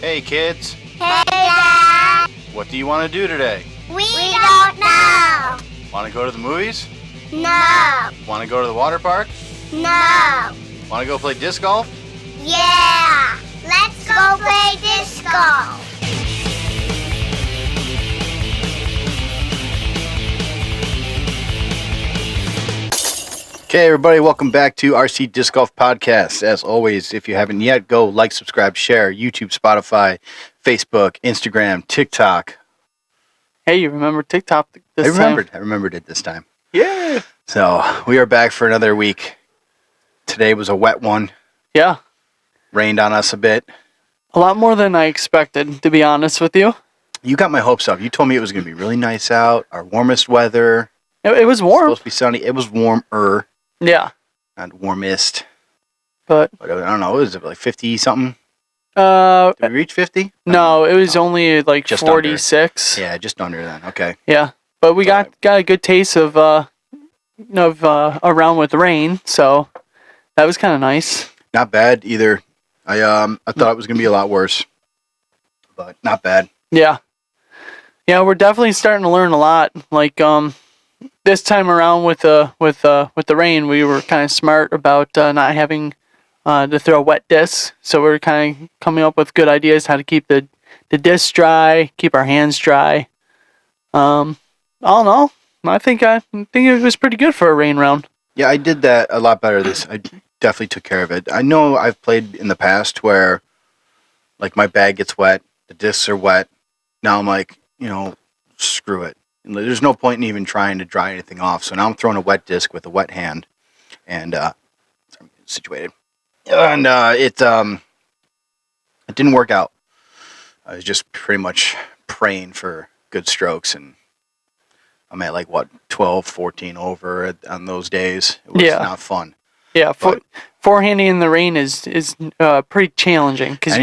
Hey kids, Hey Dad! what do you want to do today? We don't know! Want to go to the movies? No! Want to go to the water park? No! Want to go play disc golf? Yeah! Let's go play disc golf! Okay everybody, welcome back to RC Disc Golf Podcast. As always, if you haven't yet, go like, subscribe, share, YouTube, Spotify, Facebook, Instagram, TikTok. Hey, you remember TikTok this I time? remembered it this time. Yeah. So, we are back for another week. Today was a wet one. Yeah. Rained on us a bit. A lot more than I expected, to be honest with you. You got my hopes up. You told me it was going to be really nice out, our warmest weather. It was warm. Supposed to be sunny. It was warmer. Yeah. Not warmest. But I don't know. Was it like 50 something? Did we reach 50? No, it was only like Just 46. Yeah, just under then. Okay. Yeah. But we got a good taste of around with rain, so that was kind of nice. Not bad either. I thought it was gonna be a lot worse, but not bad. Yeah. Yeah, we're definitely starting to learn a lot. Like this time around with the rain, we were kind of smart about not having to throw wet discs. So we're kind of coming up with good ideas how to keep the discs dry, keep our hands dry. All in all, I think it was pretty good for a rain round. Yeah, I did that a lot better. I definitely took care of it. I know I've played in the past where, like, my bag gets wet, the discs are wet. Now I'm like, screw it. And there's no point in even trying to dry anything off. So now I'm throwing a wet disc with a wet hand, and sorry, I'm situated. And it didn't work out. I was just pretty much praying for good strokes, and I'm at like 12, 14 over on those days. It was not fun. Yeah, forehanding in the rain is pretty challenging because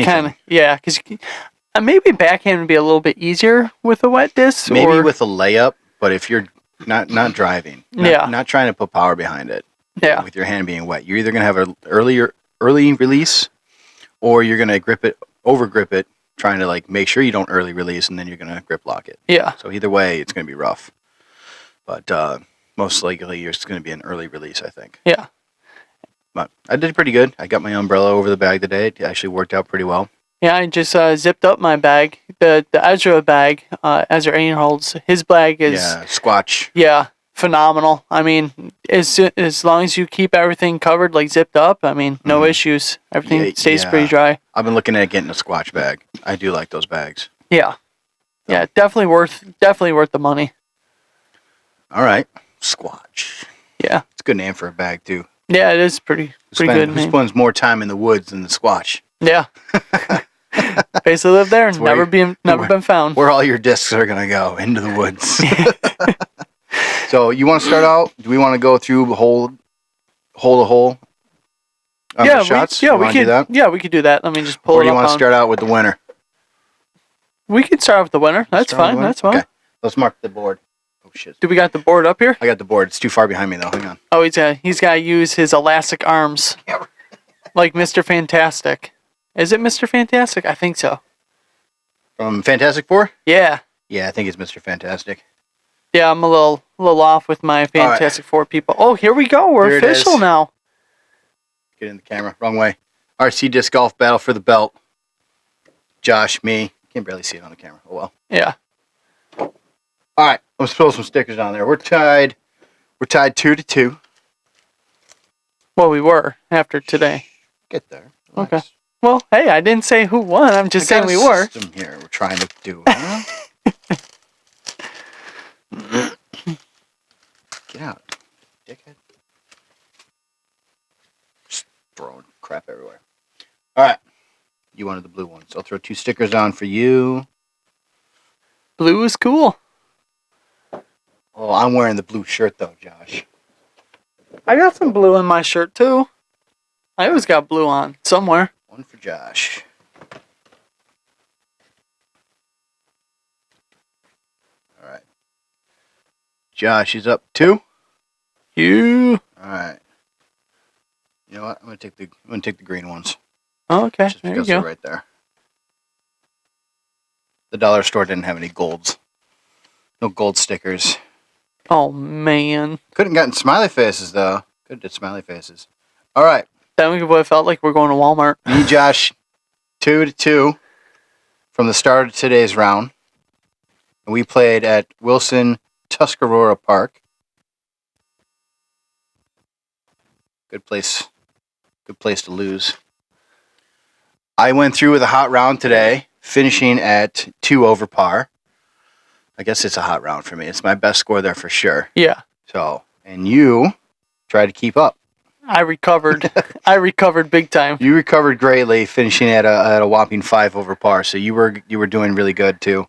maybe backhand would be a little bit easier with a wet disc. Maybe with a layup, but if you're not driving, not trying to put power behind it, with your hand being wet, you're either gonna have an early release, or you're gonna over grip it, trying to like make sure you don't early release, and then you're gonna grip lock it. Yeah. So either way, it's gonna be rough. But most likely, it's gonna be an early release, I think. Yeah. But I did pretty good. I got my umbrella over the bag today. It actually worked out pretty well. Yeah, I just zipped up my bag. The Ezra bag, Ezra Einholz, his bag is... Yeah, Squatch. Yeah, phenomenal. I mean, as long as you keep everything covered, like zipped up, I mean, no issues. Everything stays pretty dry. I've been looking at getting a Squatch bag. I do like those bags. Yeah. Yeah, definitely worth the money. All right. Squatch. Yeah. It's a good name for a bag, too. Yeah, it is pretty good. Who spends more time in the woods than the Squatch? Yeah. Basically live there and never been found. Where all your discs are going to go, into the woods. So, you want to start out? Do we want to go through hole to hole? Shots? We could do that. Yeah, we could do that. Let me just pull it up. Or do you want to start out with the winner? We could start with the winner. That's fine. That's fine. Okay. Let's mark the board. Oh, shit. Do we got the board up here? I got the board. It's too far behind me, though. Hang on. Oh, he's got to use his elastic arms. Like Mr. Fantastic. Is it Mr. Fantastic? I think so. From Fantastic Four? Yeah. Yeah, I think it's Mr. Fantastic. Yeah, I'm a little off with my Fantastic Four people. Oh, here we go. We're official now. Get in the camera. Wrong way. RC Disc Golf Battle for the Belt. Josh, me. Can't barely see it on the camera. Oh, well. Yeah. All right. Let's throw some stickers on there. We're tied 2-2. Well, we were after today. Get there. Relax. Okay. Well, hey, I didn't say who won. I'm just saying we were. Here we're trying to do. Huh? Get out, dickhead. Just throwing crap everywhere. All right. You wanted the blue ones. I'll throw 2 stickers on for you. Blue is cool. Oh, I'm wearing the blue shirt, though, Josh. I got some blue in my shirt, too. I always got blue on somewhere. One for Josh. All right. Josh is up 2. You. All right. You know what? I'm gonna take the green ones. Oh, okay. Just there because you go. they're right there. The dollar store didn't have any golds. No gold stickers. Oh, man. Couldn't gotten smiley faces, though. Could have did smiley faces. All right. Then we would have felt like we're going to Walmart. Me, Josh, 2-2 from the start of today's round. And we played at Willson Tuscarora Park. Good place. Good place to lose. I went through with a hot round today, finishing at 2 over par. I guess it's a hot round for me. It's my best score there for sure. Yeah. So, and you tried to keep up. I recovered. I recovered big time. You recovered greatly, finishing at a whopping 5 over par. So you were doing really good too,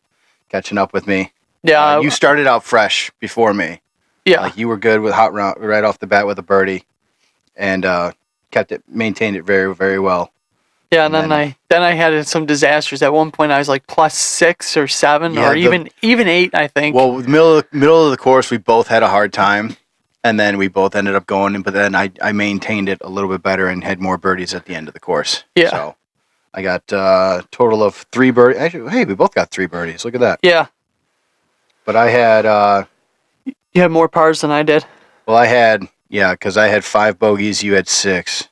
catching up with me. Yeah. You started out fresh before me. Yeah. Like you were good with hot round right off the bat with a birdie, and maintained it very, very well. Yeah, and then I had some disasters. At one point, I was like +6 or 7 or even 8, I think. Well, middle of the course, we both had a hard time, and then we both ended up going. But then I maintained it a little bit better and had more birdies at the end of the course. Yeah. So I got a total of 3 birdies. Actually, hey, we both got 3 birdies. Look at that. Yeah. But I had. You had more pars than I did. Well, because I had 5 bogeys. You had 6.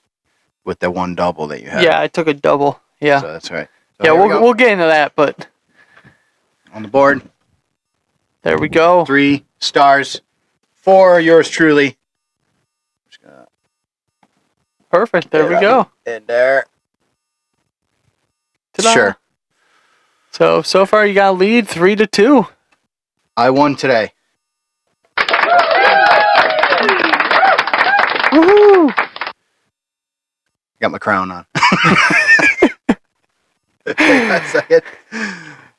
With the one double that you had. Yeah, I took a double. Yeah. So that's right. So yeah, we'll get into that, but on the board. There we go. 3 stars. 4 yours truly. Perfect. There we go. And there. Ta-da. Sure. So far you got a lead 3-2. I won today. Woohoo! Got my crown on. Wait a second.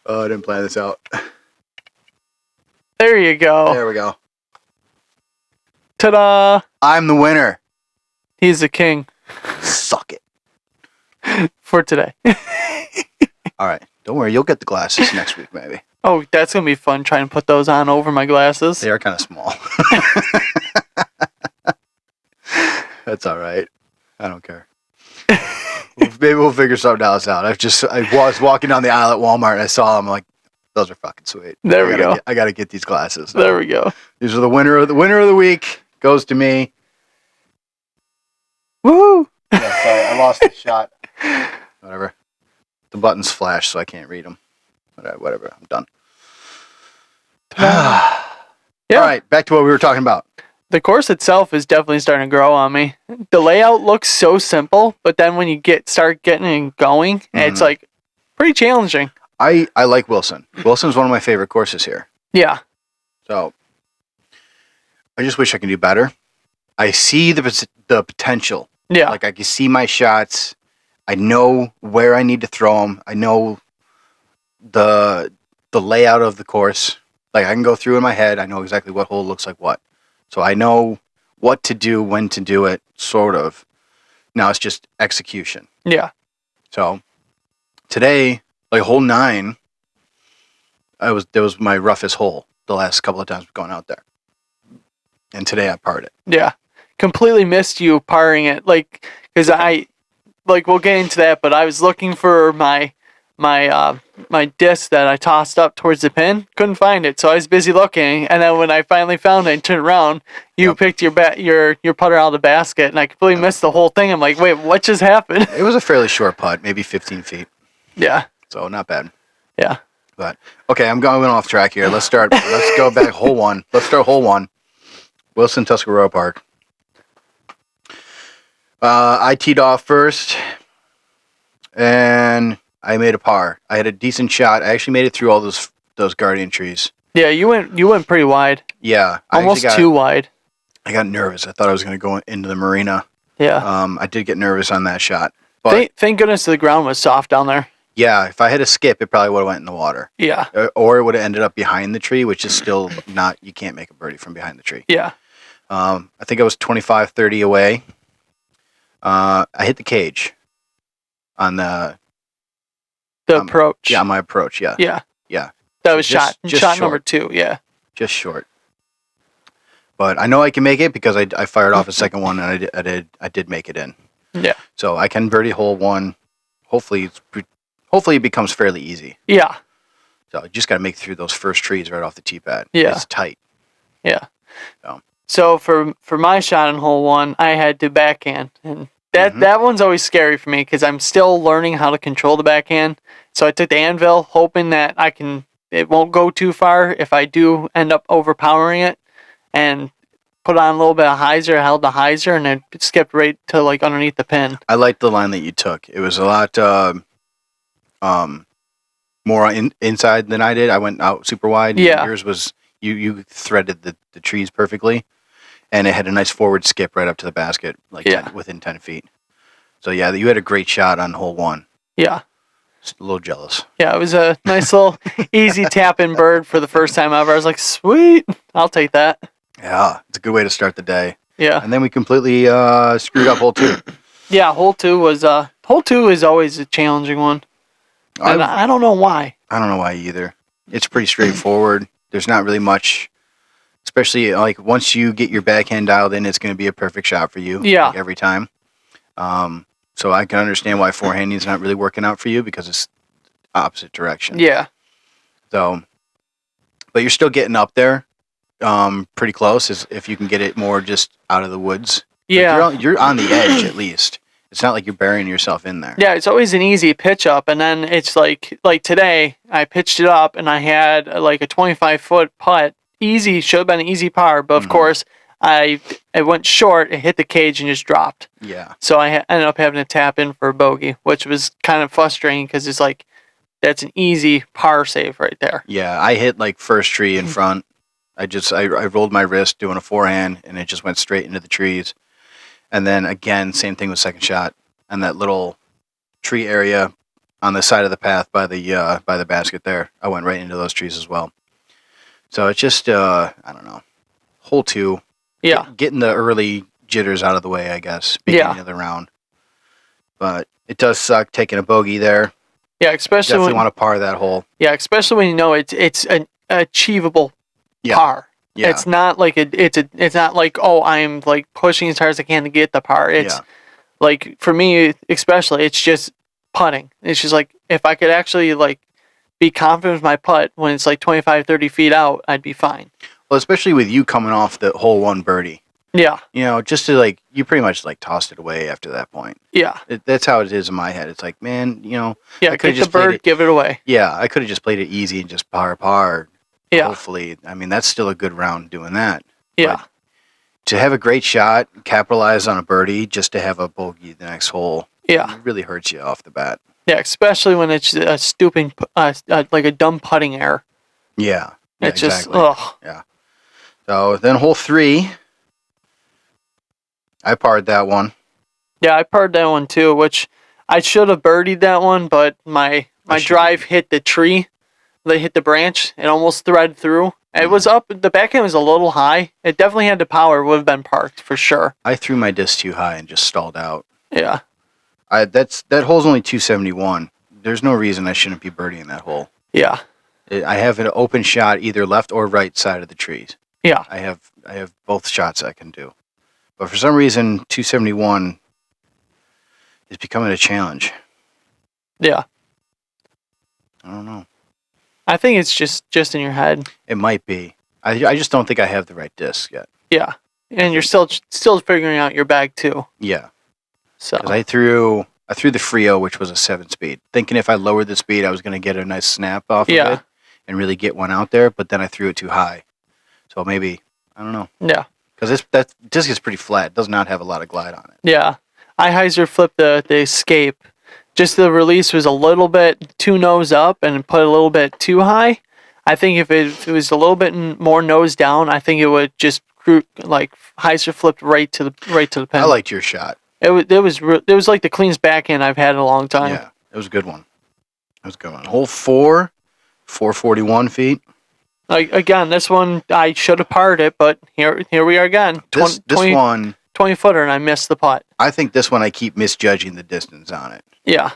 Oh, I didn't plan this out. There you go. There we go. Ta-da! I'm the winner. He's the king. Suck it. For today. All right. Don't worry. You'll get the glasses next week, maybe. Oh, that's going to be fun trying to put those on over my glasses. They are kind of small. That's all right. I don't care. Maybe we'll figure something else out. I was walking down the aisle at Walmart and I saw them. I'm like, those are fucking sweet. There we go. I got to get these glasses. So there we go. These are the winner of the week. Goes to me. Woo! Yeah, sorry, I lost the shot. Whatever. The buttons flash, so I can't read them. Whatever. I'm done. Yeah. All right, back to what we were talking about. The course itself is definitely starting to grow on me. The layout looks so simple, but then when you start getting it going, it's like pretty challenging. I like Willson. Wilson's one of my favorite courses here. Yeah. So I just wish I could do better. I see the potential. Yeah. Like I can see my shots. I know where I need to throw them. I know the layout of the course. Like I can go through in my head. I know exactly what hole looks like what. So I know what to do, when to do it, sort of. Now it's just execution. Yeah. So today, like hole 9, that was my roughest hole the last couple of times we've gone out there. And today I parred it. Yeah. Completely missed you parring it. Like, because we'll get into that, but I was looking for my disc that I tossed up towards the pin. Couldn't find it, so I was busy looking. And then when I finally found it and turned around, you picked your putter out of the basket, and I completely missed the whole thing. I'm like, wait, what just happened? It was a fairly short putt, maybe 15 feet. Yeah. So not bad. Yeah. But okay, I'm going off track here. Let's go back hole 1. Let's start hole 1. Willson Tuscarora Park. I teed off first, and I made a par. I had a decent shot. I actually made it through all those guardian trees. Yeah, you went pretty wide. Yeah, almost too wide. I got nervous. I thought I was going to go into the marina. Yeah. I did get nervous on that shot. But thank goodness the ground was soft down there. Yeah, if I had a skip, it probably would have went in the water. Yeah. Or it would have ended up behind the tree, which is still not. You can't make a birdie from behind the tree. Yeah. I think I was 25, 30 away. I hit the cage on the approach. Yeah, on my approach. Yeah. Yeah. Yeah. That was just shot short. number 2. Yeah. Just short. But I know I can make it because I fired off a second one and I did make it in. Yeah. So I can birdie hole 1. Hopefully it becomes fairly easy. Yeah. So you just got to make through those first trees right off the tee pad. Yeah. It's tight. Yeah. So. So for my shot on hole 1, I had to backhand, and that one's always scary for me because I'm still learning how to control the backhand. So I took the anvil, hoping that it won't go too far if I do end up overpowering it, and put on a little bit of hyzer. I held the hyzer, and it skipped right to like underneath the pin. I liked the line that you took. It was a lot more inside than I did. I went out super wide. Yeah. Yours was you threaded the trees perfectly, and it had a nice forward skip right up to the basket, like within 10 feet. So yeah, you had a great shot on hole 1. Yeah. Just a little jealous. Yeah, it was a nice little easy tap-in bird for the first time ever. I was like, sweet, I'll take that. Yeah, it's a good way to start the day. Yeah. And then we completely screwed up hole 2. Yeah, hole 2 is always a challenging one. And I don't know why. I don't know why either. It's pretty straightforward. There's not really much, especially like once you get your backhand dialed in, it's going to be a perfect shot for you. Yeah. Like every time. So I can understand why forehanding is not really working out for you because it's opposite direction. Yeah. So, but you're still getting up there, pretty close. If you can get it more just out of the woods. Yeah. Like you're on the edge at least. It's not like you're burying yourself in there. Yeah, it's always an easy pitch up, and then it's like today I pitched it up and I had like a 25-foot putt. Easy, should have been an easy par, but of course it went short, it hit the cage and just dropped. Yeah. So I ended up having to tap in for a bogey, which was kind of frustrating because it's like that's an easy par save right there. Yeah, I hit like first tree in front. I rolled my wrist doing a forehand and it just went straight into the trees. And then again, same thing with second shot and that little tree area on the side of the path by the basket there. I went right into those trees as well. So it's just I don't know. Hole 2. Yeah. Getting the early jitters out of the way, I guess, beginning of the round. But it does suck taking a bogey there. Yeah, especially definitely want to par that hole. Yeah, especially when you know it's an achievable par. Yeah. It's not like it's not like, oh, I'm like pushing as hard as I can to get the par. It's like for me especially, it's just putting. It's just like if I could actually like be confident with my putt when it's like 25, 30 feet out, I'd be fine. Well, especially with you coming off the hole 1 birdie. Yeah. You know, just to like, you pretty much like tossed it away after that point. Yeah. That's how it is in my head. It's like, man, you know. Yeah, get the bird, give it away. Yeah, I could have just played it easy and just par. Yeah. Hopefully. I mean, that's still a good round doing that. Yeah. But to have a great shot, capitalize on a birdie, just to have a bogey the next hole. Yeah. It really hurts you off the bat. Yeah, especially when it's a stooping, like a dumb putting error. Yeah. It's exactly. just, ugh. Yeah. So then hole 3, I parred that one. Yeah, I parred that one too, which I should have birdied that one, but my drive hit the tree. They hit the branch. It almost threaded through. It was up. The backhand was a little high. It definitely had the power. Would have been parked for sure. I threw my disc too high and just stalled out. Yeah. That hole's only 271. There's no reason I shouldn't be birdieing that hole. Yeah. I have an open shot either left or right side of the trees. Yeah. I have both shots I can do. But for some reason, 271 is becoming a challenge. Yeah. I don't know. I think it's just in your head. It might be. I just don't think I have the right disc yet. Yeah. And you're still figuring out your bag too. Yeah. So I threw the Frio, which was a 7-speed, thinking if I lowered the speed, I was going to get a nice snap off of it and really get one out there. But then I threw it too high, so maybe I don't know. Yeah. Because that disc is pretty flat. It does not have a lot of glide on it. Yeah. I hyzer flipped the escape. Just the release was a little bit too nose up and put a little bit too high. I think if it was a little bit more nose down, I think it would just like hyzer flipped right to the pin. I liked your shot. It was like the cleanest backhand I've had in a long time. Yeah, it was a good one. It was a good one. Hole 4, 441 feet. Like again, this one I should have parred it, but here we are again. This one 20-footer, and I missed the putt. I think this one I keep misjudging the distance on it. Yeah.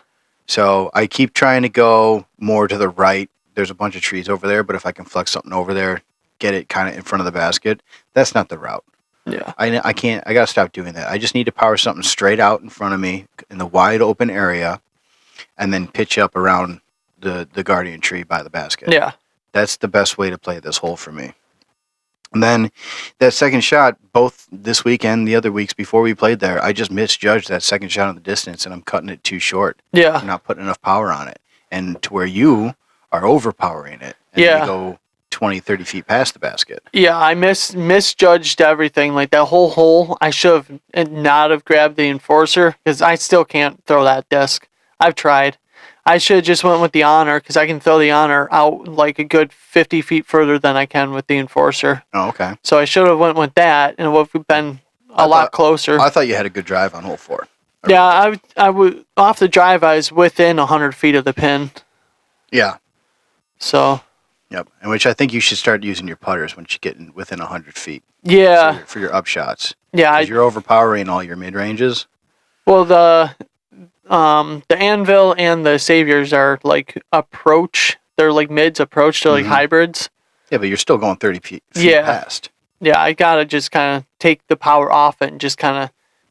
So I keep trying to go more to the right. There's a bunch of trees over there, but if I can flex something over there, get it kind of in front of the basket, that's not the route. Yeah. I can't. I gotta stop doing that. I just need to power something straight out in front of me in the wide open area, and then pitch up around the guardian tree by the basket. Yeah. That's the best way to play this hole for me. And then that second shot, both this week and the other weeks before we played there, I just misjudged that second shot on the distance, and I'm cutting it too short. Yeah. I'm not putting enough power on it. And to where you are overpowering it. And Yeah. you go 20, 30 feet past the basket. Yeah, I misjudged everything. Like that whole hole, I should have not have grabbed the enforcer because I still can't throw that disc. I've tried. I should have just went with the honor because I can throw the honor out like a good 50 feet further than I can with the enforcer. Oh, okay. So I should have went with that, and it would have been a lot closer. I thought you had a good drive on hole 4. Yeah, I would off the drive. I was within 100 feet of the pin. Yeah. So. Yep. And which I think you should start using your putters once you get within 100 feet. Yeah. For your up shots. Yeah. You're overpowering all your mid ranges. Well, the Anvil and the Saviors are like approach. They're like mids approach. They're like hybrids. Yeah, but you're still going 30 feet past. Yeah, I gotta just kind of take the power off it and just kind of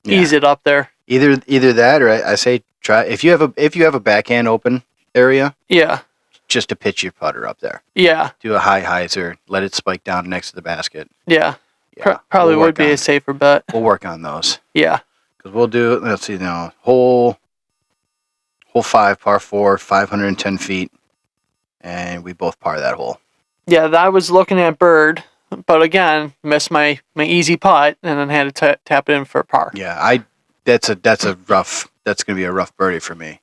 ease it up there. Either that, or I say try if you have a backhand open area. Yeah. Just to pitch your putter up there. Yeah. Do a high hyzer. Let it spike down next to the basket. Yeah. Yeah. Probably would be a safer bet. We'll work on those. Yeah. Because we'll do. Let's see now. Hole 5, par 4, 510 feet, and we both par that hole. Yeah, I was looking at bird, but again, missed my easy putt, and then had to tap it in for a par. Yeah, that's gonna be a rough birdie for me.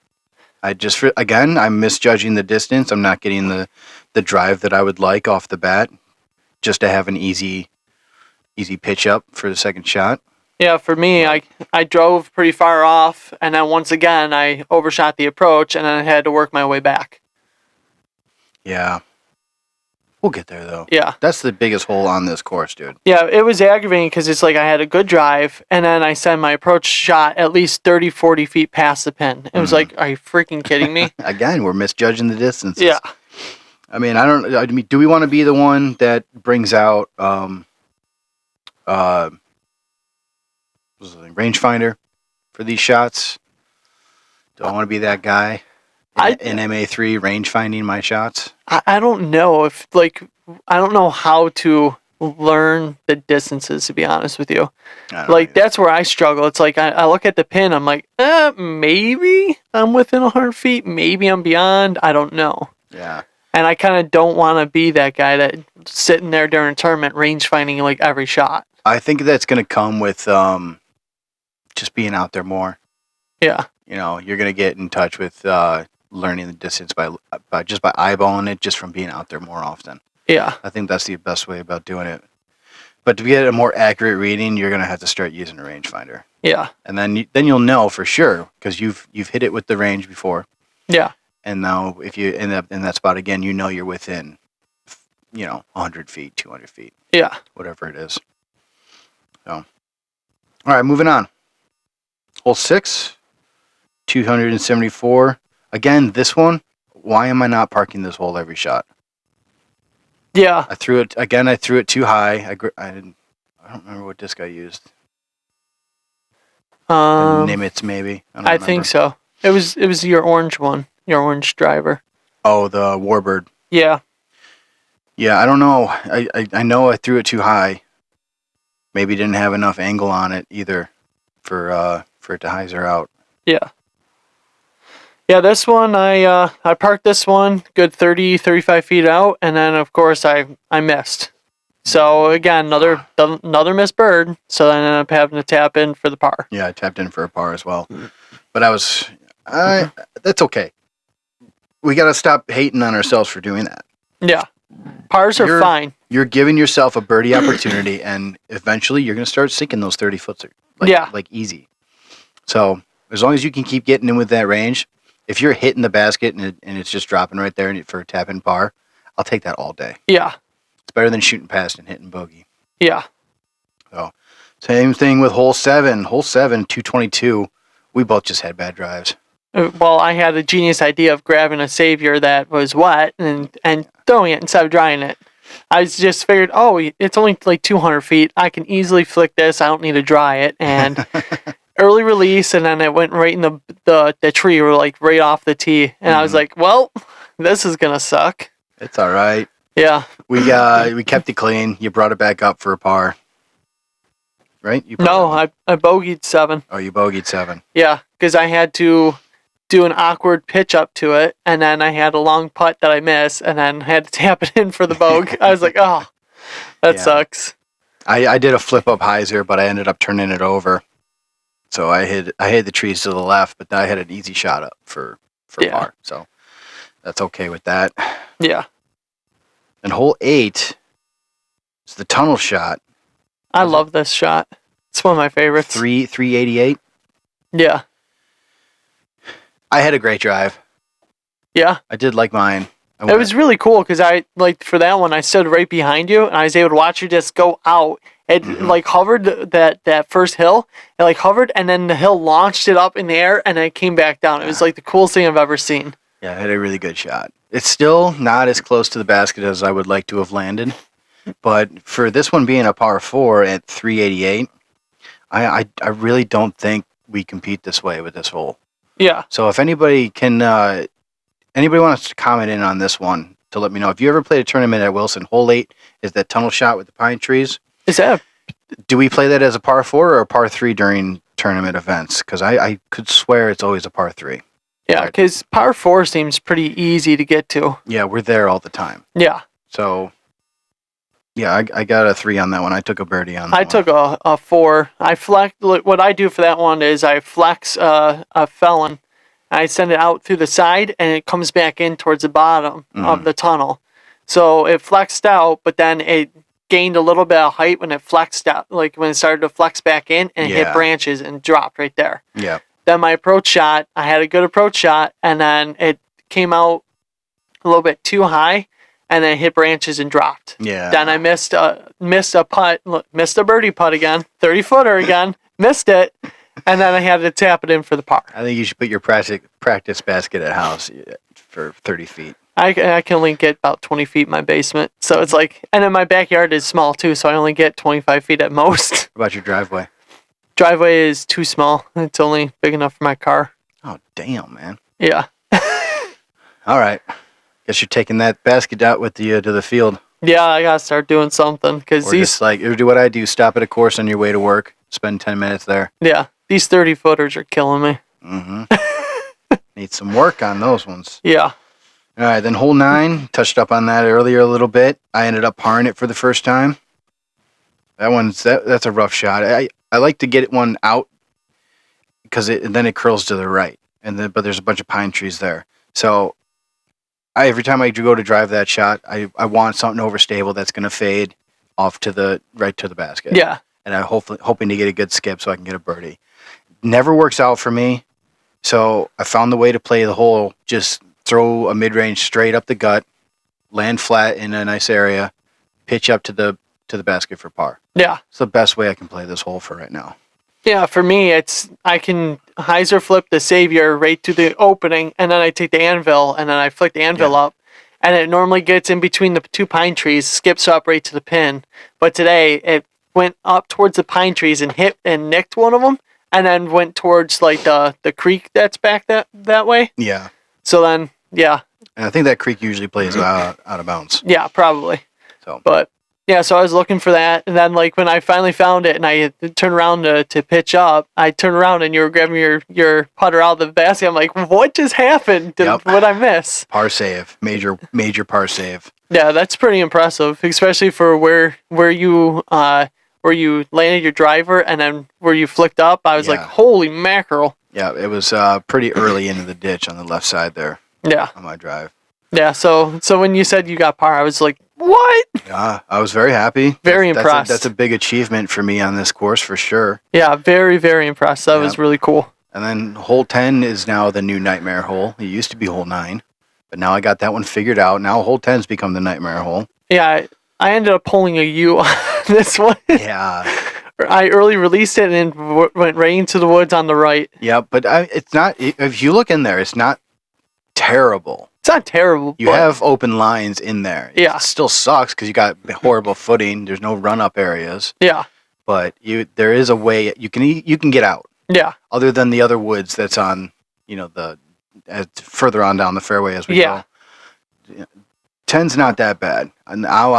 I'm misjudging the distance. I'm not getting the drive that I would like off the bat, just to have an easy pitch up for the second shot. Yeah, for me, I drove pretty far off, and then once again, I overshot the approach, and then I had to work my way back. Yeah. We'll get there, though. Yeah. That's the biggest hole on this course, dude. Yeah, it was aggravating because it's like I had a good drive, and then I sent my approach shot at least 30, 40 feet past the pin. It was like, are you freaking kidding me? Again, we're misjudging the distances. Yeah. I mean, do we want to be the one that brings out rangefinder for these shots? Do I want to be that guy in MA3 range finding my shots? I don't know if I don't know how to learn the distances, to be honest with you. That's where I struggle. It's like I look at the pin, I'm like, maybe I'm within 100 feet, maybe I'm beyond, I don't know. Yeah. And I kind of don't want to be that guy that sitting there during a tournament range finding like every shot. I think that's going to come with just being out there more. Yeah. You know, you're going to get in touch with learning the distance by eyeballing it just from being out there more often. Yeah. I think that's the best way about doing it. But to get a more accurate reading, you're going to have to start using a rangefinder. Yeah. And then you'll know for sure because you've hit it with the range before. Yeah. And now if you end up in that spot again, you know you're within, 100 feet, 200 feet. Yeah. Whatever it is. So, all right, moving on. Hole 6, 274. Again, this one, why am I not parking this hole every shot? Yeah. I threw it too high. I don't remember what disc I used. Nimitz, maybe. I think so. It was your orange one, your orange driver. Oh, the Warbird. Yeah. Yeah, I don't know. I know I threw it too high. Maybe didn't have enough angle on it either for it to hyzer out. Yeah. Yeah, this one I parked this one good 30, 35 feet out, and then of course I missed. So again, another missed bird. So then I ended up having to tap in for the par. Yeah, I tapped in for a par as well. But that's okay. We got to stop hating on ourselves for doing that. Yeah. Pars are fine. You're giving yourself a birdie opportunity, and eventually you're going to start sinking those 30 foots like easy. So as long as you can keep getting in with that range, if you're hitting the basket and it's just dropping right there for a tap in par, I'll take that all day. Yeah. It's better than shooting past and hitting bogey. Yeah. So same thing with hole 7. Hole 7, 222. We both just had bad drives. Well, I had a genius idea of grabbing a Savior that was wet and throwing it instead of drying it. I just figured, it's only like 200 feet. I can easily flick this. I don't need to dry it. And early release, and then it went right in the tree, or like right off the tee. And I was like, well, this is gonna suck. It's all right. Yeah. We kept it clean. You brought it back up for a par, right? You No, brought I bogeyed 7. you bogeyed 7. Yeah, because I had to do an awkward pitch up to it, and then I had a long putt that I missed, and then had to tap it in for the bogue. I was like, oh, that sucks. I did a flip up hyzer, but I ended up turning it over. So I hit the trees to the left, but I had an easy shot up for par. So that's okay with that. Yeah. And hole 8 is the tunnel shot. I love this shot. It's one of my favorites. 388. Yeah. I had a great drive. Yeah. I did like mine. It was really cool because for that one, I stood right behind you and I was able to watch you just go out. It hovered that first hill. It hovered and then the hill launched it up in the air and then it came back down. It was the coolest thing I've ever seen. Yeah, I had a really good shot. It's still not as close to the basket as I would like to have landed. But for this one being a par 4 at 388, I really don't think we compete this way with this hole. Yeah. So if anybody wants to comment in on this one to let me know. If you ever played a tournament at Willson, hole 8 is that tunnel shot with the pine trees. Is that Do we play that as a par 4 or a par 3 during tournament events? Because I could swear it's always a par 3. Yeah, because par 4 seems pretty easy to get to. Yeah, we're there all the time. Yeah. So, yeah, I got a 3 on that one. I took a birdie on that I took a 4. I flex. What I do for that one is I flex a felon. I send it out through the side, and it comes back in towards the bottom of the tunnel. So it flexed out, but then it gained a little bit of height when it flexed out, when it started to flex back in, and it hit branches and dropped right there. Yeah. Then my approach shot, I had a good approach shot, and then it came out a little bit too high, and then it hit branches and dropped. Yeah. Then I missed a birdie putt again, 30-footer again, missed it. And then I had to tap it in for the par. I think you should put your practice basket at house for 30 feet. I can only get about 20 feet in my basement. So it's and then my backyard is small too, so I only get 25 feet at most. What about your driveway? Driveway is too small. It's only big enough for my car. Oh, damn, man. Yeah. All right. Guess you're taking that basket out with you to the field. Yeah, I got to start doing something. Cause or do what I do, stop at a course on your way to work, spend 10 minutes there. Yeah. These 30-footers are killing me. Mm-hmm. Need some work on those ones. Yeah. All right, then hole 9, touched up on that earlier a little bit. I ended up parring it for the first time. That's a rough shot. I like to get one out because then it curls to the right, but there's a bunch of pine trees there. So every time I go to drive that shot, I want something overstable that's going to fade off to the right to the basket. Yeah. And I'm hoping to get a good skip so I can get a birdie. Never works out for me, so I found the way to play the hole. Just throw a mid-range straight up the gut, land flat in a nice area, pitch up to the basket for par. Yeah. It's the best way I can play this hole for right now. Yeah, for me, I can hyzer flip the savior right to the opening, and then I take the anvil, and then I flick the anvil up, and it normally gets in between the 2 pine trees, skips up right to the pin. But today, it went up towards the pine trees and hit and nicked one of them, and then went towards the creek that's back that way. Yeah. So then, yeah. And I think that creek usually plays out of bounds. Yeah, probably. So. But yeah, so I was looking for that, and then when I finally found it, and I turned around to pitch up, I turned around and you were grabbing your putter out of the basket. I'm like, what just happened? What'd I miss? Par save, major par save. Yeah, that's pretty impressive, especially for where you landed your driver and then where you flicked up. I was like, holy mackerel. Yeah, it was pretty early into the ditch on the left side there. Yeah. On my drive. Yeah, so when you said you got par, I was like, what? Yeah, I was very happy. Very impressed. That's a big achievement for me on this course for sure. Yeah, very, very impressed. That was really cool. And then hole 10 is now the new nightmare hole. It used to be hole 9, but now I got that one figured out. Now hole 10's become the nightmare hole. Yeah, I ended up pulling a U on this one. Yeah. I early released it and went right into the woods on the right. Yeah, but it's not, if you look in there, it's not terrible. It's not terrible. You have open lines in there. Yeah. It still sucks because you got horrible footing. There's no run-up areas. Yeah. But there is a way you can get out. Yeah. Other than the other woods that's on, further on down the fairway as we go. 10's not that bad. And now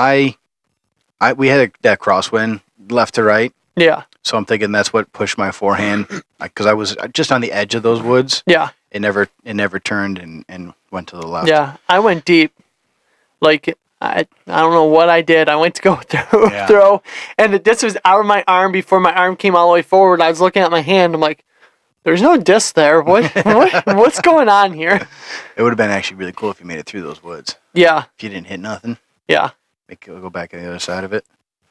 we had that crosswind left to right, Yeah. so I'm thinking that's what pushed my forehand because I was just on the edge of those woods. Yeah. It never turned and went to the left. Yeah. I went deep. Like, I don't know what I did. I went to go throw, and the disc was out of my arm before my arm came all the way forward. I was looking at my hand. I'm like, there's no disc there. What's going on here? It would have been actually really cool if you made it through those woods. Yeah. If you didn't hit nothing. Yeah. Make it go back on the other side of it.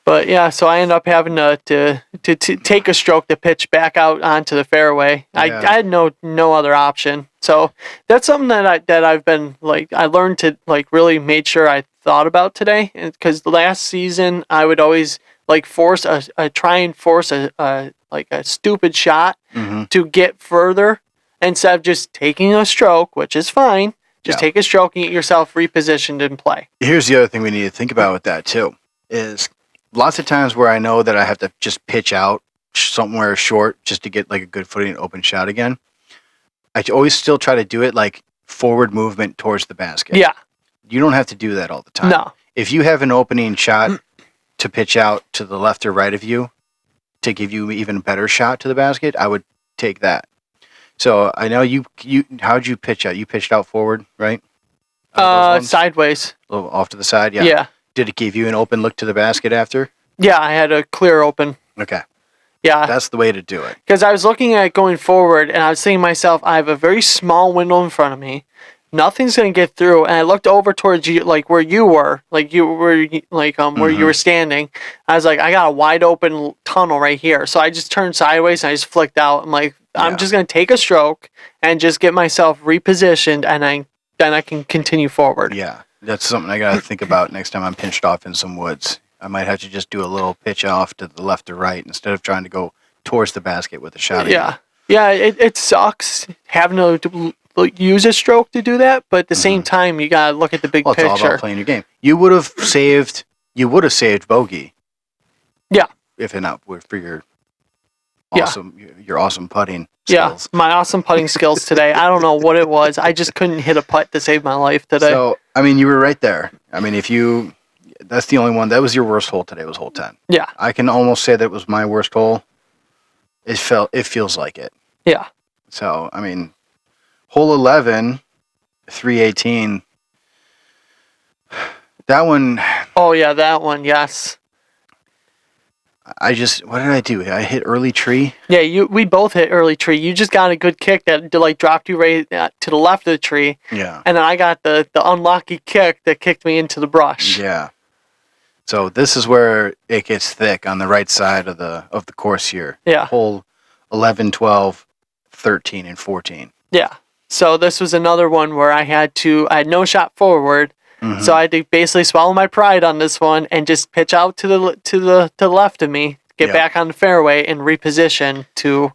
But yeah, so I ended up having to take a stroke to pitch back out onto the fairway. Yeah. I had no other option. So that's something that I've been like, I learned to like really made sure I thought about today, because last season I would always like try and force a stupid shot to get further instead of just taking a stroke, which is fine. Just take a stroke and get yourself repositioned and play. Here's the other thing we need to think about with that too, is lots of times where I know that I have to just pitch out somewhere short just to get like a good footing and open shot again. I always still try to do it like forward movement towards the basket. Yeah. You don't have to do that all the time. No. If you have an opening shot to pitch out to the left or right of you to give you even a better shot to the basket, I would take that. So I know you how'd you pitch out? You pitched out forward, right? Sideways. A little off to the side, yeah. Yeah. Did it give you an open look to the basket after? Yeah, I had a clear open. Okay. Yeah. That's the way to do it. Because I was looking at it going forward, and I was thinking to myself, I have a very small window in front of me. Nothing's gonna get through. And I looked over towards you, like where you were, where you were standing. I was like, I got a wide open tunnel right here. So I just turned sideways and I just flicked out. I'm like, I'm just gonna take a stroke and just get myself repositioned, and then I can continue forward. Yeah, that's something I gotta think about next time I'm pinched off in some woods. I might have to just do a little pitch off to the left or right instead of trying to go towards the basket with a shot. Yeah. Yeah, it sucks having to use a stroke to do that, but at the same time, you gotta look at the big picture. It's all about playing your game. You would have saved bogey. Yeah. If it not were for your awesome putting Yeah, skills. my awesome putting skills today. I don't know what it was. I just couldn't hit a putt to save my life today. So, I mean, you were right there. I mean, that's the only one. That was your worst hole today, was hole 10. Yeah. I can almost say that was my worst hole. It feels like it. Yeah. So, I mean, hole 11, 318. That one. Oh, yeah, that one, yes. What did I do? I hit early tree. Yeah, we both hit early tree. You just got a good kick that dropped you right to the left of the tree. Yeah. And then I got the unlucky kick that kicked me into the brush. Yeah. So this is where it gets thick on the right side of the course here. Yeah. Hole 11, 12, 13, and 14. Yeah. So this was another one where I had no shot forward. Mm-hmm. So I had to basically swallow my pride on this one and just pitch out to the left of me, get back on the fairway, and reposition to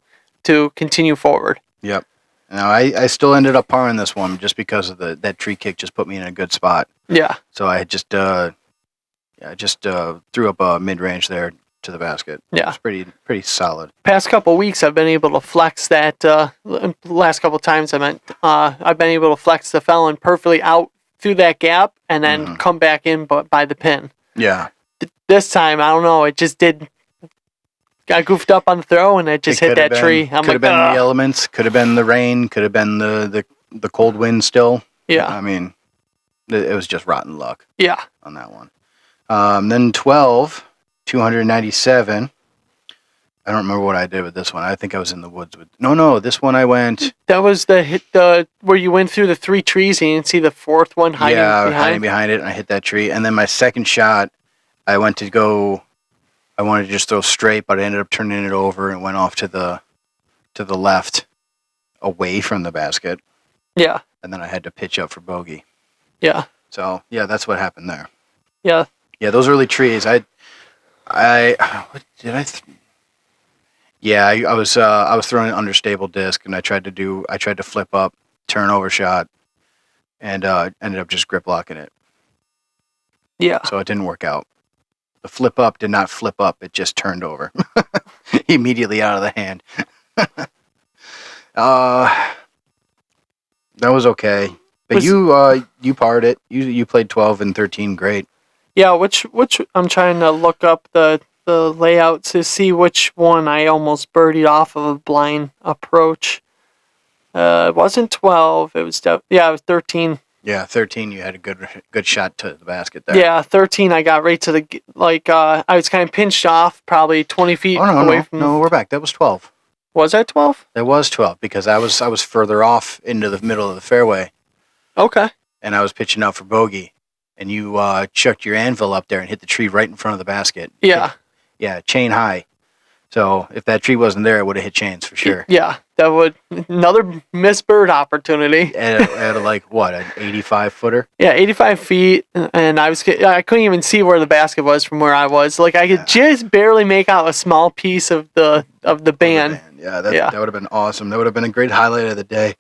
continue forward. Yep. Now I still ended up parring this one just because of that tree kick just put me in a good spot. Yeah. So I just threw up a mid range there to the basket. Yeah. It's pretty solid. Past couple of weeks, I've been able to flex that. Last couple of times, I've been able to flex the felon perfectly out through that gap and then come back in by the pin. Yeah. This time, I don't know. It just got goofed up on the throw and it just hit that tree. Could have been the elements. Could have been the rain. Could have been the cold wind still. Yeah. I mean, it was just rotten luck. Yeah. On that one. Then 12, 297. I don't remember what I did with this one. I think I was in the woods with. No. This one I went. That was the where you went through the three trees and you didn't see the fourth one hiding behind. Hiding behind it, and I hit that tree. And then my second shot, I wanted to just throw straight, but I ended up turning it over and went off to the left, away from the basket. Yeah. And then I had to pitch up for bogey. Yeah. So yeah, that's what happened there. Yeah. Yeah, those early trees. What did I? Yeah, I was throwing an understable disc, and I tried to flip up, turnover shot, and ended up just grip locking it. Yeah. So it didn't work out. The flip up did not flip up; it just turned over immediately out of the hand. That was okay. But you parred it. You played 12 and 13 great. Yeah, which I'm trying to look up the layout to see which one I almost birdied off of a blind approach. It wasn't 12. It was it was 13. Yeah, 13 you had a good shot to the basket there. Yeah, 13 I got right to the I was kind of pinched off probably 20 feet away from. No, we're back. That was 12. Was that 12? That was 12 because I was further off into the middle of the fairway. Okay. And I was pitching out for bogey, and you chucked your anvil up there and hit the tree right in front of the basket. Yeah. Yeah, chain high. So if that tree wasn't there, it would have hit chains for sure. Yeah, that would another missed bird opportunity. At like what, an 85 footer? Yeah, 85 feet, and I couldn't even see where the basket was from where I was. Like I could just barely make out a small piece of the band. Yeah, that would have been awesome. That would have been a great highlight of the day.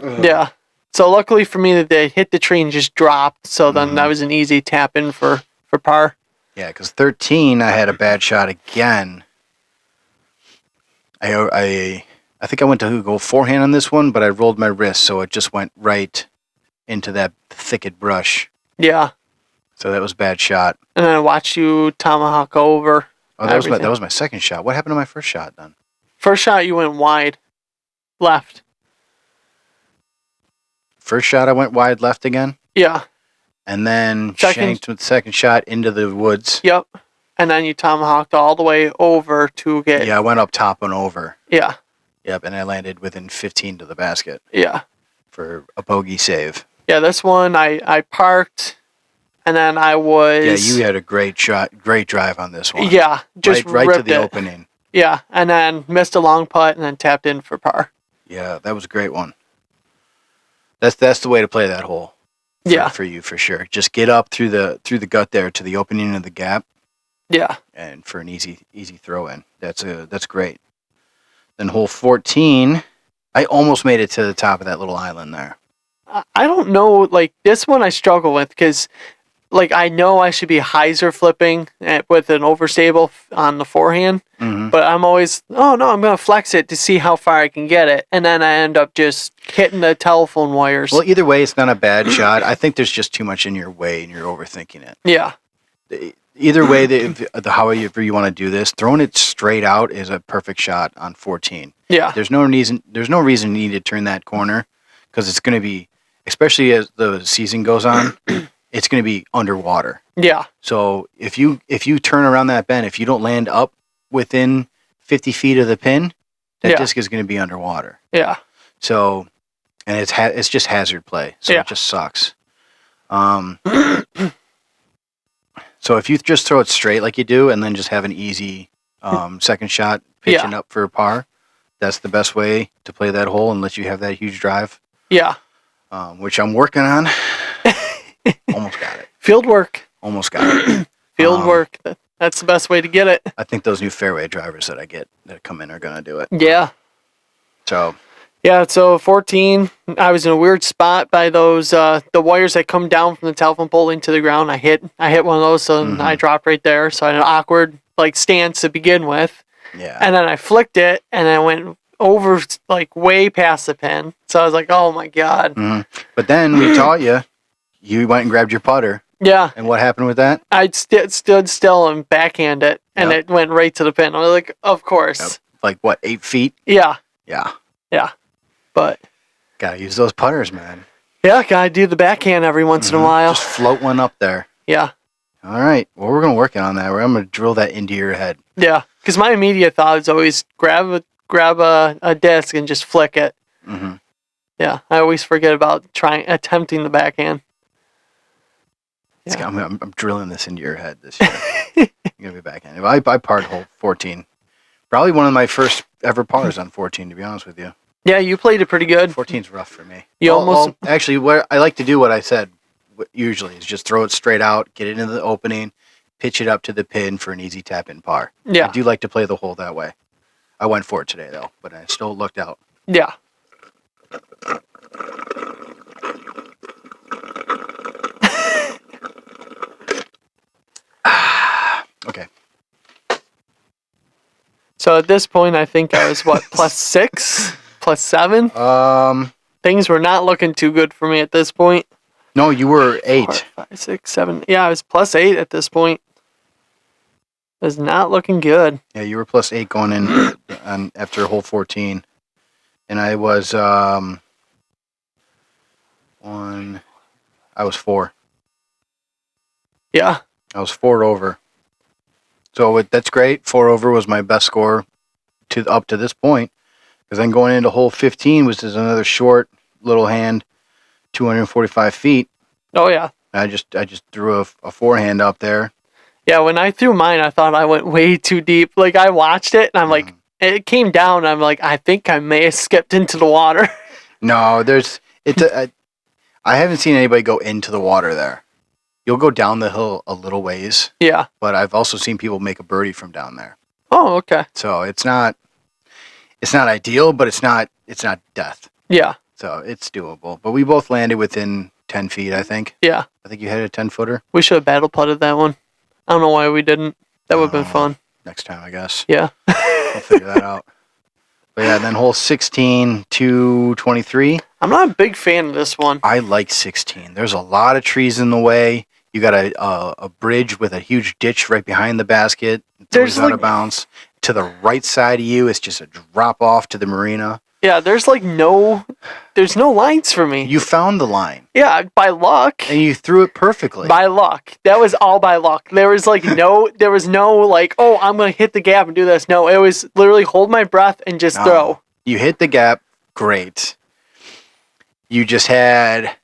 Yeah. So luckily for me that they hit the tree and just dropped. So then that was an easy tap in for par. Yeah, because 13, I had a bad shot again. I think I went to go forehand on this one, but I rolled my wrist, so it just went right into that thicket brush. Yeah. So that was a bad shot. And then I watched you tomahawk over. Oh, that was my second shot. What happened to my first shot then? First shot you went wide, left. First shot I went wide left again. Yeah. And then shanked with the second shot into the woods. Yep. And then you tomahawked all the way over to get... Yeah, I went up top and over. Yeah. Yep, and I landed within 15 to the basket. Yeah. For a bogey save. Yeah, this one I parked, and then I was... Yeah, you had a great shot, great drive on this one. Yeah, just right to the opening. Yeah, and then missed a long putt and then tapped in for par. Yeah, that was a great one. That's the way to play that hole. For you for sure. Just get up through the gut there to the opening of the gap. Yeah. And for an easy throw in. That's great. Then hole 14, I almost made it to the top of that little island there. I don't know, like this one I struggle with because like I know I should be hyzer flipping with an overstable on the forehand, but I'm always, I'm going to flex it to see how far I can get it, and then I end up just hitting the telephone wires. Well, either way, it's not a bad shot. I think there's just too much in your way and you're overthinking it. Yeah. Either way, however you want to do this, throwing it straight out is a perfect shot on 14. Yeah. There's no reason you need to turn that corner because it's going to be, especially as the season goes on, it's going to be underwater. Yeah. So if you turn around that bend, if you don't land up within 50 feet of the pin, that disc is going to be underwater. Yeah. So, and it's just hazard play. So it just sucks. So if you just throw it straight like you do, and then just have an easy second shot pitching up for a par, that's the best way to play that hole and let you have that huge drive. Yeah. Which I'm working on. Almost got it. Field work. Almost got it. Field work. That's the best way to get it. I think those new fairway drivers that come in are going to do it. Yeah. So. Yeah, so 14, I was in a weird spot by those, the wires that come down from the telephone pole into the ground. I hit one of those, so I dropped right there. So I had an awkward, stance to begin with. Yeah. And then I flicked it, and I went over, way past the pin. So I was like, oh, my God. Mm-hmm. But then we taught you, you went and grabbed your putter. Yeah. And what happened with that? I stood still and backhand it, and it went right to the pin. I was like, of course. Yep. Like, what, 8 feet? Yeah. Yeah. Yeah. But gotta use those putters, man. Yeah, gotta do the backhand every once in a while. Just float one up there. Yeah. All right. Well, we're gonna work on that. I'm gonna drill that into your head. Yeah, because my immediate thought is always grab a disc and just flick it. Mm-hmm. Yeah, I always forget about attempting the backhand. Yeah. I'm drilling this into your head this year. You're gonna be backhand. I parred hole 14. Probably one of my first ever pars on 14, to be honest with you. Yeah, you played it pretty good. 14's rough for me. Actually, what I like to do, what I said usually, is just throw it straight out, get it into the opening, pitch it up to the pin for an easy tap-in par. Yeah. I do like to play the hole that way. I went for it today, though, but I still looked out. Yeah. Okay. So at this point, I think I was, +6? +7? I things were not looking too good for me at this point. No, you were 8. 4, 5, 6, 7. Yeah, I was +8 at this point. It was not looking good. Yeah, you were +8 going in after hole 14. And I was I was 4. Yeah. I was 4 over. So that's great. 4 over was my best score up to this point. Because then going into hole 15 was just another short little hand, 245 feet. Oh yeah. I just threw a forehand up there. Yeah, when I threw mine, I thought I went way too deep. Like I watched it, and I'm like, it came down. I'm like, I think I may have skipped into the water. No, I haven't seen anybody go into the water there. You'll go down the hill a little ways. Yeah. But I've also seen people make a birdie from down there. Oh, okay. So it's not ideal, but it's not death. Yeah. So it's doable. But we both landed within 10 feet, I think. Yeah. I think you had a 10-footer. We should have battle putted that one. I don't know why we didn't. That would have been fun. Next time, I guess. Yeah. We'll figure that out. But yeah, then hole 16, 223. I'm not a big fan of this one. I like 16. There's a lot of trees in the way. You got a bridge with a huge ditch right behind the basket. It's out of bounds. To the right side of you, it's just a drop off to the marina. Yeah, there's no lines for me. You found the line. Yeah, by luck. And you threw it perfectly. By luck. That was all by luck. There was no like, oh, I'm going to hit the gap and do this. No, it was literally hold my breath and just throw. You hit the gap. Great. You just had,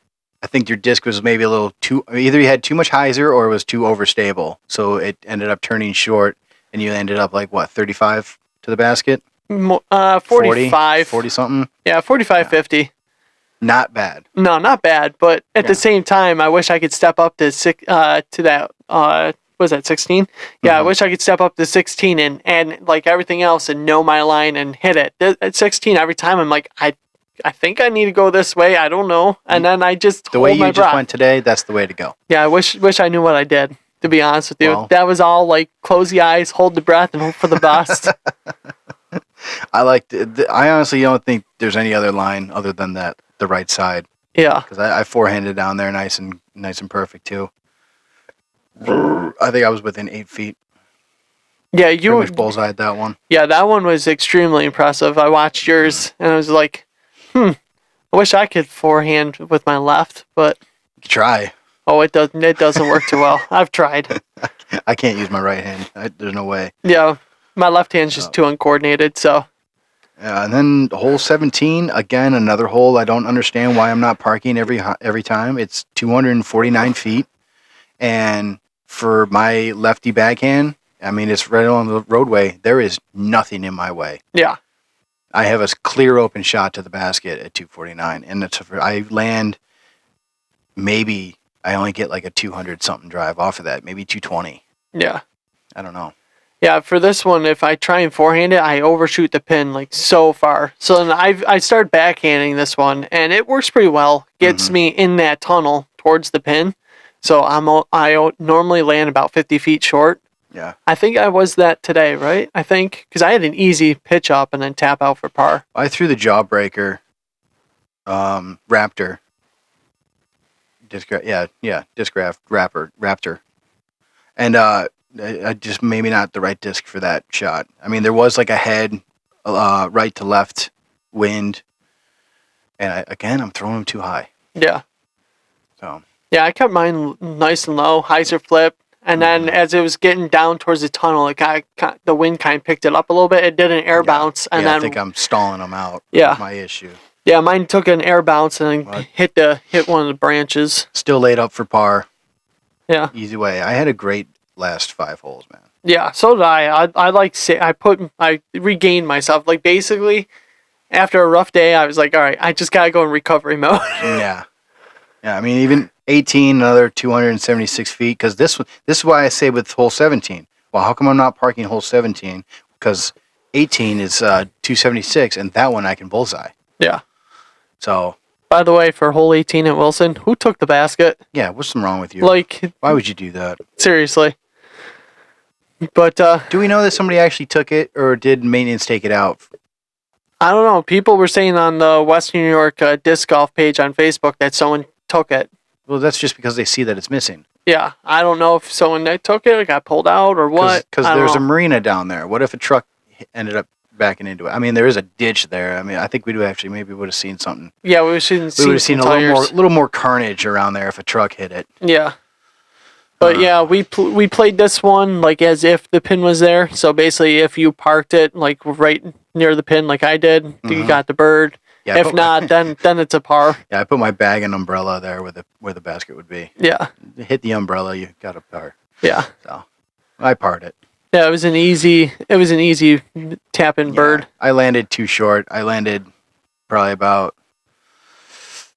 I think your disc was maybe a little too, either you had too much hyzer or it was too overstable. So it ended up turning short and you ended up like what, 35 to the basket? 45. 40 something? Yeah, 45, 50. Not bad. No, not bad. But at the same time, I wish I could step up to that. Was that 16? Yeah, I wish I could step up to 16 and like everything else and know my line and hit it. At 16, every time I'm like, I think I need to go this way. I don't know. And then I just the hold way my you breath. just went today, that's the way to go. Yeah, I wish I knew what I did. To be honest with you, Well, that was all like close the eyes, hold the breath, and hope for the best. I honestly don't think there's any other line other than the right side. Yeah, because I forehanded down there nice and perfect too. I think I was within 8 feet. Yeah, Pretty much bullseyed that one. Yeah, that one was extremely impressive. I watched yours and I was like, I wish I could forehand with my left, but You could try. oh, it doesn't work too well. I've tried. I can't use my right hand. There's no way. Yeah, my left hand's just too uncoordinated. So And then hole 17, again, another hole. I don't understand why I'm not parking every time. It's 249 feet. And for my lefty backhand, I mean, it's right on the roadway. There is nothing in my way. yeah, I have a clear open shot to the basket at 249. And I land, maybe I only get like a 200-something drive off of that. Maybe 220. yeah. I don't know. Yeah, for this one, if I try and forehand it, I overshoot the pin like so far. So then I start backhanding this one, and it works pretty well. Gets me in that tunnel towards the pin. So I normally land about 50 feet short. Yeah. I think I was that today, right? I think because I had an easy pitch up and then tap out for par. I threw the jawbreaker, Raptor. Raptor. And I just maybe not the right disc for that shot. I mean, there was like a head, right to left wind, and I'm throwing them too high. Yeah. So. Yeah, I kept mine nice and low, hyzer flip, and then as it was getting down towards the tunnel, the wind kind of picked it up a little bit. It did an air bounce, and then I think I'm stalling them out. Yeah. That's my issue. Yeah, mine took an air bounce and then hit one of the branches. Still laid up for par. Yeah. Easy way. I had a great last 5 holes, man. Yeah, so did I. I regained myself. Like basically, after a rough day, I was like, all right, I just gotta go in recovery mode. Yeah. I mean, even 18, another 276 feet. Because this is why I say with hole 17. Well, how come I'm not parking hole 17? Because 18 is 276, and that one I can bullseye. Yeah. So. By the way, for hole 18 at Willson, who took the basket? Yeah, what's wrong with you? Like, why would you do that? Seriously. But do we know that somebody actually took it, or did maintenance take it out? I don't know. People were saying on the Western New York disc golf page on Facebook that someone took it. Well, that's just because they see that it's missing. Yeah, I don't know if someone that took it got pulled out or what. Because there's a marina down there. What if a truck ended up backing into it? I mean, there is a ditch there. I mean, I think we would have seen something. Yeah, we would have seen a little more carnage around there if a truck hit it. Yeah. But yeah, we played this one like as if the pin was there. So basically, if you parked it like right near the pin, like I did, you got the bird. Yeah, if not, then it's a par. Yeah, I put my bag and umbrella there where the basket would be. Yeah. Hit the umbrella, you got a par. Yeah. So I parred it. Yeah, it was an easy tap in bird. I landed too short. I landed probably about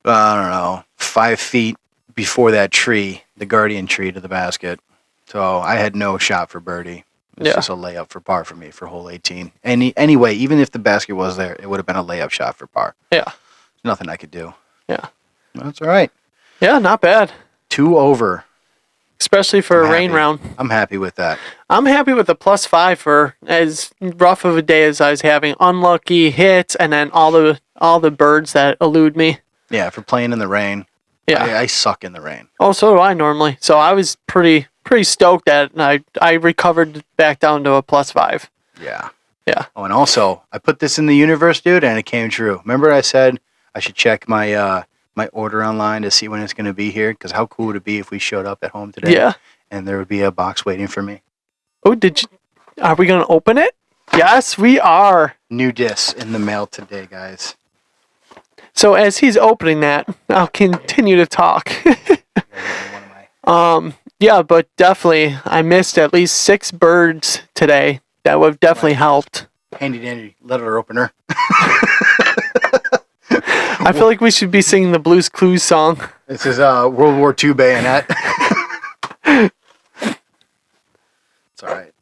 5 feet before that tree, the guardian tree to the basket. So I had no shot for birdie. It was just a layup for par for me for hole 18. Anyway, even if the basket was there, it would have been a layup shot for par. Yeah. Nothing I could do. Yeah. That's all right. Yeah, not bad. 2 over. Especially for a rain round. I'm happy with that. I'm happy with the +5 for as rough of a day as I was having. Unlucky hits and then all the birds that elude me. Yeah, for playing in the rain. Yeah. I suck in the rain. Oh, so do I normally. So I was pretty stoked that I recovered back down to a +5. Yeah. Yeah. Oh, and also, I put this in the universe, dude, and it came true. Remember I said I should check my my order online to see when it's going to be here? Because how cool would it be if we showed up at home today? Yeah. And there would be a box waiting for me. Oh, are we going to open it? Yes, we are. New discs in the mail today, guys. So as he's opening that, I'll continue to talk. Yeah, but definitely, I missed at least 6 birds today. That would have definitely helped. Handy dandy letter opener. I feel like we should be singing the Blues Clues song. This is World War II bayonet. It's all right.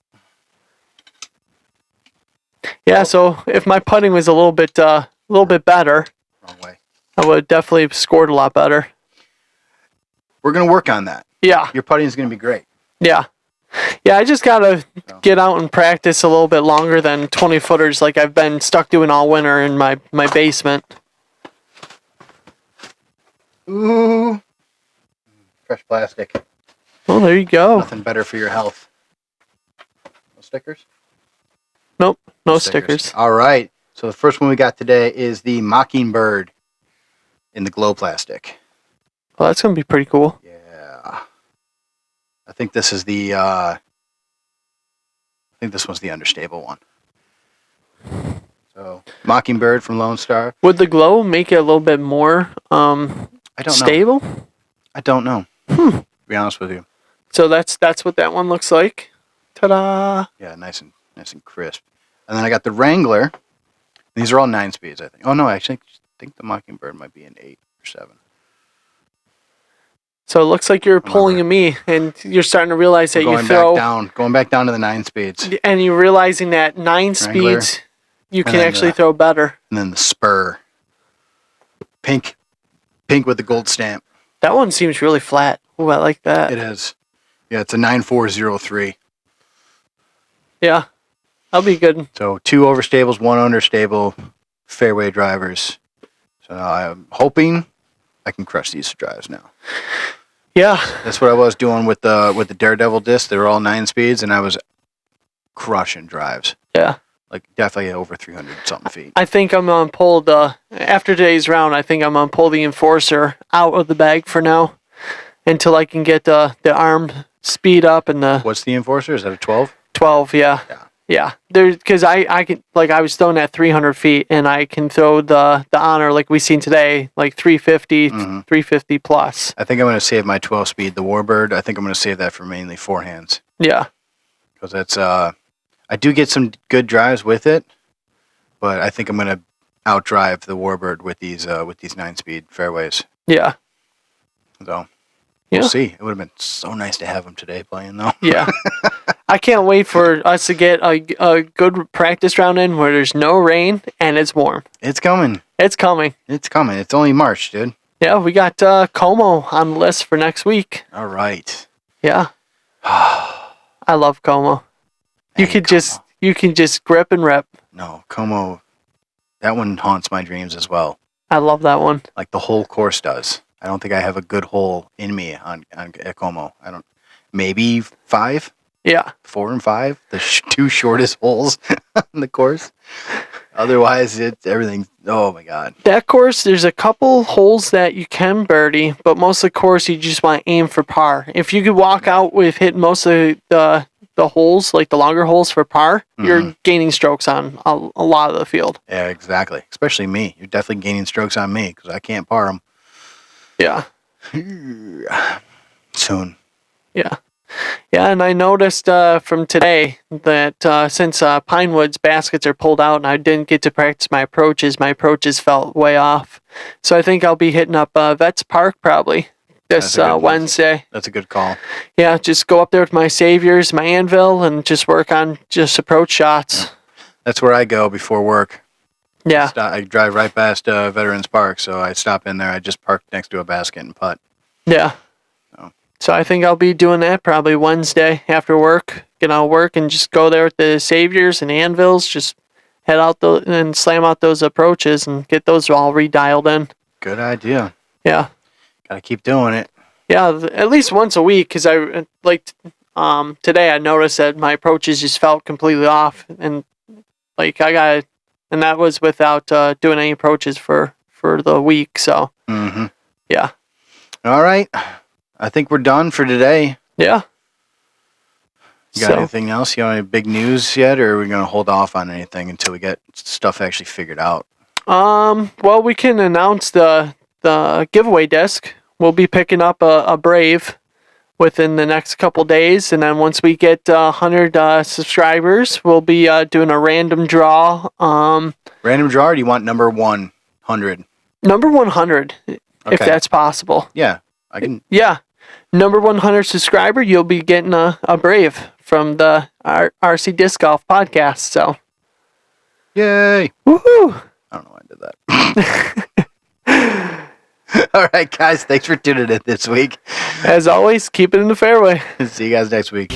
Yeah, so if my putting was a little bit better, Wrong way. I would have definitely scored a lot better. We're gonna work on that. Yeah. Your putting is gonna be great. Yeah. Yeah, I just gotta get out and practice a little bit longer than 20 footers like I've been stuck doing all winter in my basement. Ooh. Fresh plastic. Oh, there you go. Nothing better for your health. No stickers? Nope, no stickers. All right. So the first one we got today is the Mockingbird in the glow plastic. Well, that's gonna be pretty cool. Yeah. I think this is the I think this one's the understable one. So Mockingbird from Lone Star. Would the glow make it a little bit more I don't stable? know. I don't know. To be honest with you. So that's what that one looks like. Ta-da! Yeah, nice and crisp. And then I got the Wrangler. These are all 9 speeds, I think. Oh no, actually, I think the Mockingbird might be an 8 or 7. So it looks like you're pulling a me, and you're starting to realize that you throw going back down to the 9 speeds. And you're realizing that 9 Wrangler. speeds you can actually throw better. And then the Spur. Pink with the gold stamp. That one seems really flat. Ooh, I like that. It is. Yeah, it's a 9403. Yeah, that'll be good. So 2 overstables, 1 understable, fairway drivers. So I'm hoping I can crush these drives now. Yeah. That's what I was doing with the Daredevil disc. They were all 9 speeds, and I was crushing drives. Yeah. Like definitely over 300 something feet. I think I'm gonna pull after today's round. I think I'm gonna pull the Enforcer out of the bag for now, until I can get the arm speed up and the. What's the Enforcer? Is that a 12? 12, yeah. Yeah. Because I can, like, I was throwing at 300 feet, and I can throw the Honor like we seen today, like 350, 350 plus. I think I'm going to save my 12 speed, the Warbird. I think I'm going to save that for mainly forehands. Yeah. Because that's I do get some good drives with it, but I think I'm going to outdrive the Warbird with these 9 speed fairways. Yeah. So we'll see. It would have been so nice to have them today playing though. Yeah. I can't wait for us to get a good practice round in where there's no rain and it's warm. It's coming. It's coming. It's coming. It's only March, dude. Yeah, we got Como on the list for next week. All right. Yeah. I love Como. You can just grip and rip. No, Como. That one haunts my dreams as well. I love that one. Like the whole course does. I don't think I have a good hole in me on Como. I don't. Maybe 5, Yeah. 4 and 5, the 2 shortest holes on the course. Otherwise, it's everything. Oh my God. That course, there's a couple holes that you can birdie, but most of the course you just want to aim for par. If you could walk out with hitting most of the holes, like the longer holes for par, you're gaining strokes on a lot of the field. Yeah, exactly. Especially me. You're definitely gaining strokes on me because I can't par them. Yeah. Soon. Yeah. Yeah, and I noticed from today that since Pinewood's baskets are pulled out and I didn't get to practice my approaches felt way off. So I think I'll be hitting up Vets Park probably this Wednesday. That's a good call. Yeah, just go up there with my Saviors, my Anvil, and just work on just approach shots. Yeah. That's where I go before work. Yeah. I drive right past Veterans Park, so I stop in there. I just park next to a basket and putt. Yeah. So I think I'll be doing that probably Wednesday after work. Get out of work and just go there with the Saviors and Anvils. Just head out and slam out those approaches and get those all redialed in. Good idea. Yeah. Gotta keep doing it. Yeah, at least once a week because I today I noticed that my approaches just felt completely off and and that was without doing any approaches for the week. So yeah. All right. I think we're done for today. Yeah. You got anything else? You got any big news yet, or are we going to hold off on anything until we get stuff actually figured out? Well, we can announce the giveaway disc. We'll be picking up a Brave within the next couple days, and then once we get 100 subscribers, we'll be doing a random draw. Random draw, or do you want number 100? Number 100, if that's possible. Yeah, I can. Yeah. Number 100 subscriber, you'll be getting a Brave from the RC Disc Golf podcast. So, yay! Woohoo! I don't know why I did that. All right, guys. Thanks for tuning in this week. As always, keep it in the fairway. See you guys next week.